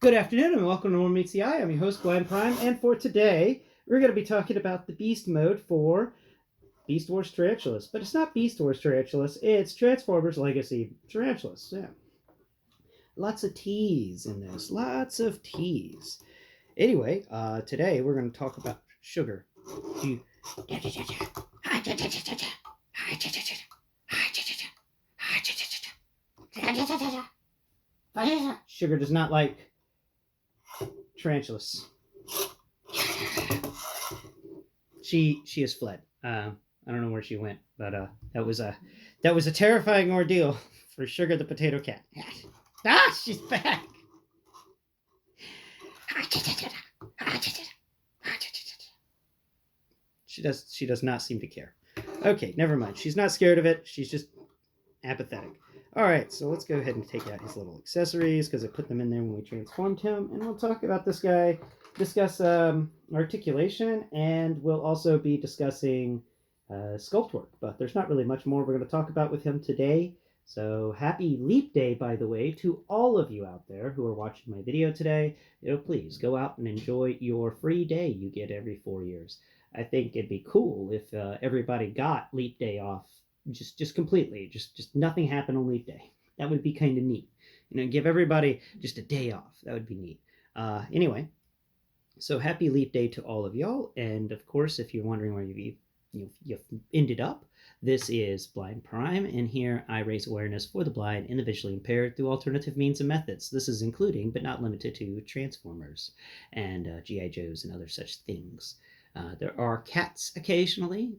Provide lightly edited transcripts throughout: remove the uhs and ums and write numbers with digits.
Good afternoon and welcome to M.M.E. I'm your host, Blind Prime, and for today, we're going to be talking about the Beast mode for Beast Wars Tarantulas. But it's not Beast Wars Tarantulas, it's Transformers Legacy Tarantulas. Yeah. Lots of T's in this, lots of T's. Anyway, today we're going to talk about sugar. Sugar does not like tarantulas. She has fled. I don't know where she went, but that was a terrifying ordeal for Sugar the potato cat. Ah, she's back. She does not seem to care. Okay, never mind. She's not scared of it. She's just apathetic. All right, so let's go ahead and take out his little accessories because I put them in there when we transformed him, and we'll talk about this guy, discuss articulation, and we'll also be discussing sculpt work. But there's not really much more we're going to talk about with him today. So happy Leap Day, by the way, to all of you out there who are watching my video today. Please go out and enjoy your free day you get every 4 years. I think it'd be cool if everybody got Leap Day off just completely, just nothing happened on Leap Day. That would be kind of neat. Give everybody just a day off. That would be neat. Anyway, so happy Leap Day to all of y'all. And of course, if you're wondering where you've ended up, this is Blind Prime, and here I raise awareness for the blind and the visually impaired through alternative means and methods. This is including, but not limited to, Transformers and G.I. Joes and other such things. There are cats occasionally.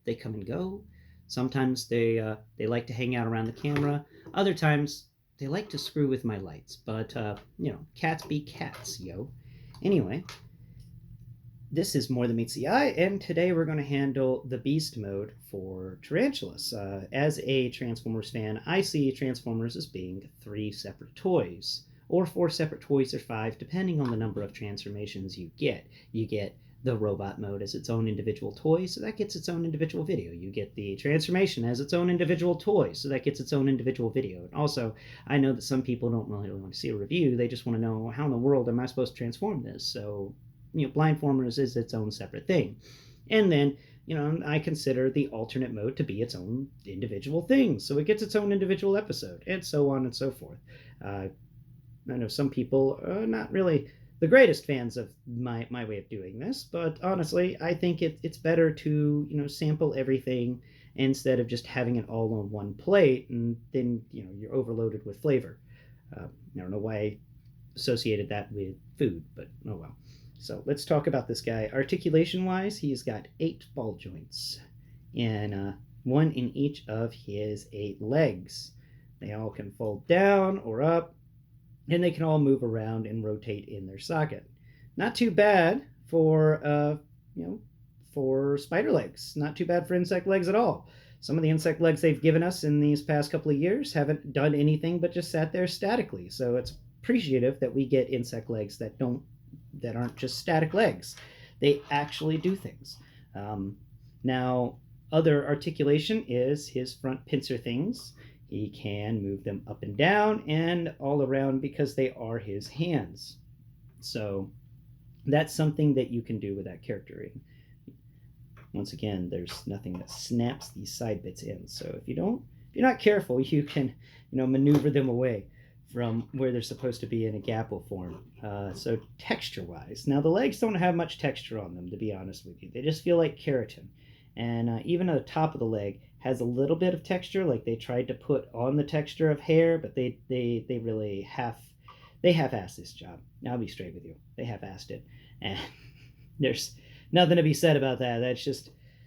They come and go. Sometimes they like to hang out around the camera. Other times they like to screw with my lights. But cats be cats, yo. Anyway, this is More Than Meets the Eye, and today we're going to handle the Beast mode for Tarantulas. As a Transformers fan, I see Transformers as being 3 separate toys, or 4 separate toys, or 5, depending on the number of transformations you get. You get the robot mode as its own individual toy, so that gets its own individual video. You get the transformation as its own individual toy, so that gets its own individual video. And also, I know that some people don't really want to see a review. They just want to know, how in the world am I supposed to transform this? So, Blindformers is its own separate thing. And then, I consider the alternate mode to be its own individual thing, so it gets its own individual episode, and so on and so forth. I know some people are not really the greatest fans of my way of doing this, but honestly, I think it's better to sample everything instead of just having it all on one plate, and then you're overloaded with flavor. I don't know why I associated that with food, but oh well. So let's talk about this guy. Articulation wise, he's got 8 ball joints, and 1 in each of his 8 legs. They all can fold down or up, and they can all move around and rotate in their socket. Not too bad for for spider legs. Not too bad for insect legs at all. Some of the insect legs they've given us in these past couple of years haven't done anything but just sat there statically. So it's appreciative that we get insect legs that aren't just static legs. They actually do things. Now, other articulation is his front pincer things. He can move them up and down and all around because they are his hands. So that's something that you can do with that character. Once again, there's nothing that snaps these side bits in. So if you're not careful, you can maneuver them away from where they're supposed to be in a gapple form. So texture-wise, now the legs don't have much texture on them, to be honest with you. They just feel like keratin. And even at the top of the leg has a little bit of texture, like they tried to put on the texture of hair, but they really half-assed this job. I'll be straight with you. They half-assed it. And there's nothing to be said about that.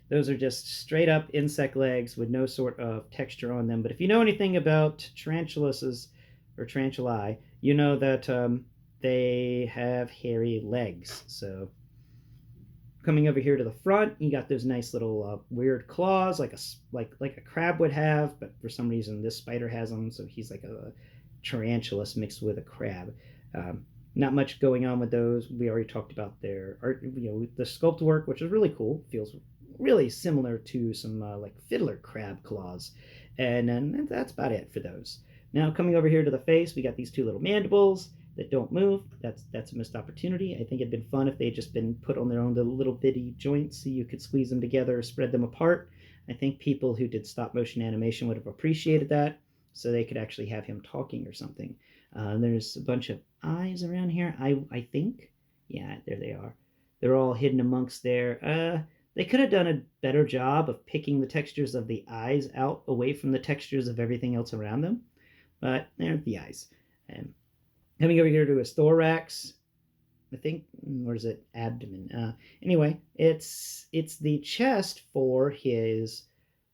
Those are just straight up insect legs with no sort of texture on them. But if you know anything about tarantulas or tarantulae, you know that they have hairy legs. So coming over here to the front, you got those nice little weird claws, like a crab would have, but for some reason this spider has them, so he's like a tarantulus mixed with a crab. Not much going on with those. We already talked about their art, the sculpt work, which is really cool. Feels really similar to some like fiddler crab claws, and that's about it for those. Now coming over here to the face, we got these 2 little mandibles. that don't move, that's a missed opportunity. I think it'd been fun if they'd just been put on their own little bitty joints so you could squeeze them together or spread them apart. I think people who did stop motion animation would have appreciated that, so they could actually have him talking or something. There's a bunch of eyes around here. I think, yeah, there they are. They're all hidden amongst there. They could have done a better job of picking the textures of the eyes out away from the textures of everything else around them, but they're the eyes. And coming over here to his thorax, I think, or is it abdomen? Anyway, it's the chest for his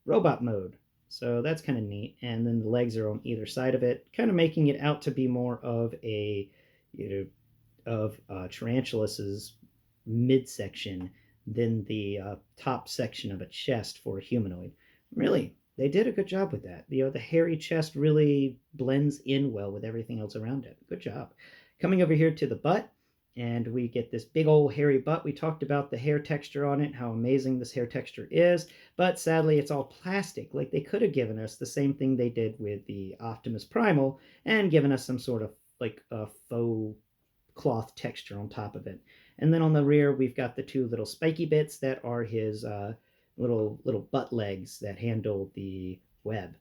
robot mode. So that's kind of neat. And then the legs are on either side of it, kind of making it out to be more of a, of Tarantulas's midsection than the top section of a chest for a humanoid. Really, they did a good job with that. The hairy chest really blends in well with everything else around it. Good job. Coming over here to the butt, and we get this big old hairy butt. We talked about the hair texture on it, how amazing this hair texture is, but sadly it's all plastic. Like, they could have given us the same thing they did with the Optimus Primal and given us some sort of like a faux cloth texture on top of it. And then on the rear, we've got the two little spiky bits that are his little butt legs that handle the web.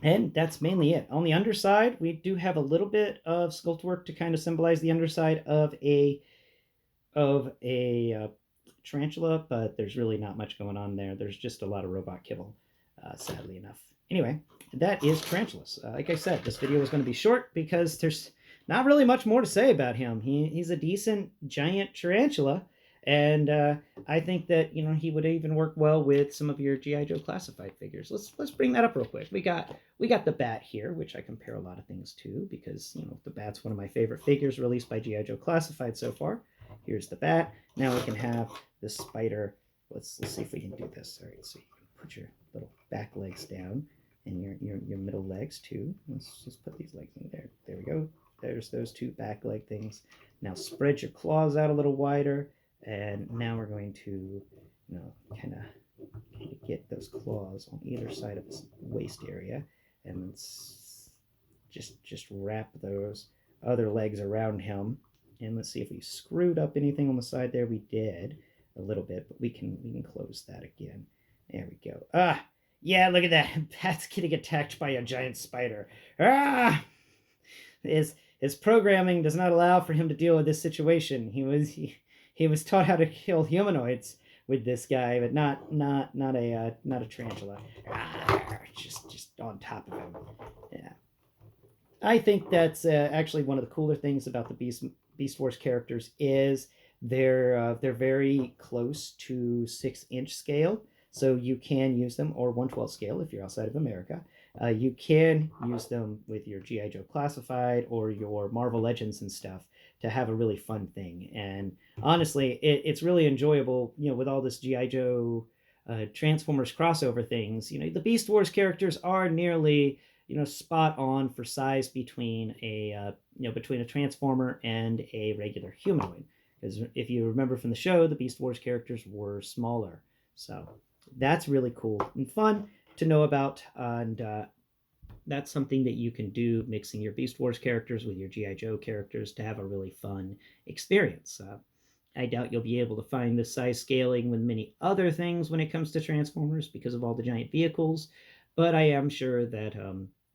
And that's mainly it. On the underside, we do have a little bit of sculpt work to kind of symbolize the underside of a tarantula, but there's really not much going on there. There's just a lot of robot kibble, sadly enough. Anyway, that is Tarantulas. Like I said, this video was going to be short because there's not really much more to say about him. He's a decent giant tarantula, and I think that he would even work well with some of your G.I. Joe classified figures. Let's bring that up real quick. We got the bat here, which I compare a lot of things to because the bat's one of my favorite figures released by G.I. Joe classified so far. Here's the bat. Now we can have the spider. Let's see if we can do this. All right, so you can put your little back legs down and your middle legs too. Let's just put these legs in there. There we go. There's those two back leg things. Now spread your claws out a little wider, and now we're going to, kind of get those claws on either side of his waist area, and let's just wrap those other legs around him. And let's see if we screwed up anything on the side there. We did a little bit, but we can close that again. There we go. Yeah, look at that. Bat's getting attacked by a giant spider. His programming does not allow for him to deal with this situation. He was taught how to kill humanoids with this guy, but not a tarantula. Just on top of him. Yeah. I think that's actually one of the cooler things about the Beast Wars characters is they're very close to 6-inch scale, so you can use them, or 1/12 scale if you're outside of America. You can use them with your G.I. Joe Classified or your Marvel Legends and stuff to have a really fun thing. And honestly, it's really enjoyable, with all this G.I. Joe Transformers crossover things. The Beast Wars characters are nearly spot on for size between a Transformer and a regular humanoid. Because if you remember from the show, the Beast Wars characters were smaller. So that's really cool and fun to know about, and that's something that you can do, mixing your Beast Wars characters with your G.I. Joe characters to have a really fun experience. I doubt you'll be able to find this size scaling with many other things when it comes to Transformers because of all the giant vehicles, but I am sure that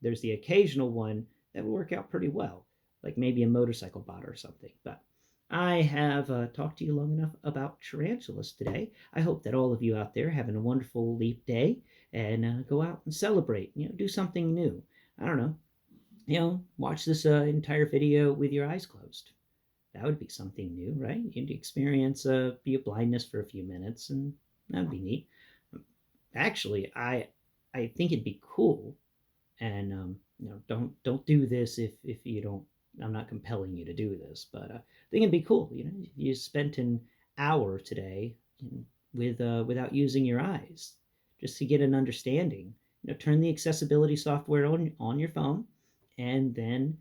there's the occasional one that will work out pretty well, like maybe a motorcycle bot or something. But I have talked to you long enough about Tarantulas today. I hope that all of you out there having a wonderful leap day and go out and celebrate, do something new. I don't know, watch this entire video with your eyes closed. That would be something new, right? You'd experience be a blindness for a few minutes, and that would be neat. Actually, I think it'd be cool, and don't do this if you don't. I'm not compelling you to do this, but I think it'd be cool. You spent an hour today without using your eyes, just to get an understanding. Turn the accessibility software on your phone, and then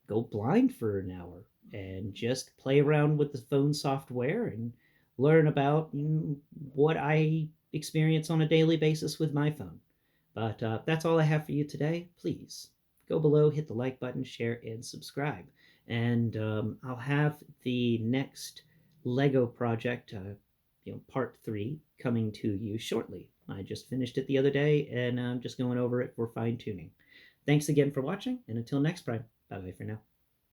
go blind for an hour and just play around with the phone software and learn about what I experience on a daily basis with my phone. But that's all I have for you today. Please go below, hit the like button, share, and subscribe. And I'll have the next Lego project, part 3, coming to you shortly. I just finished it the other day, and I'm just going over it for fine-tuning. Thanks again for watching, and until next time, bye-bye for now.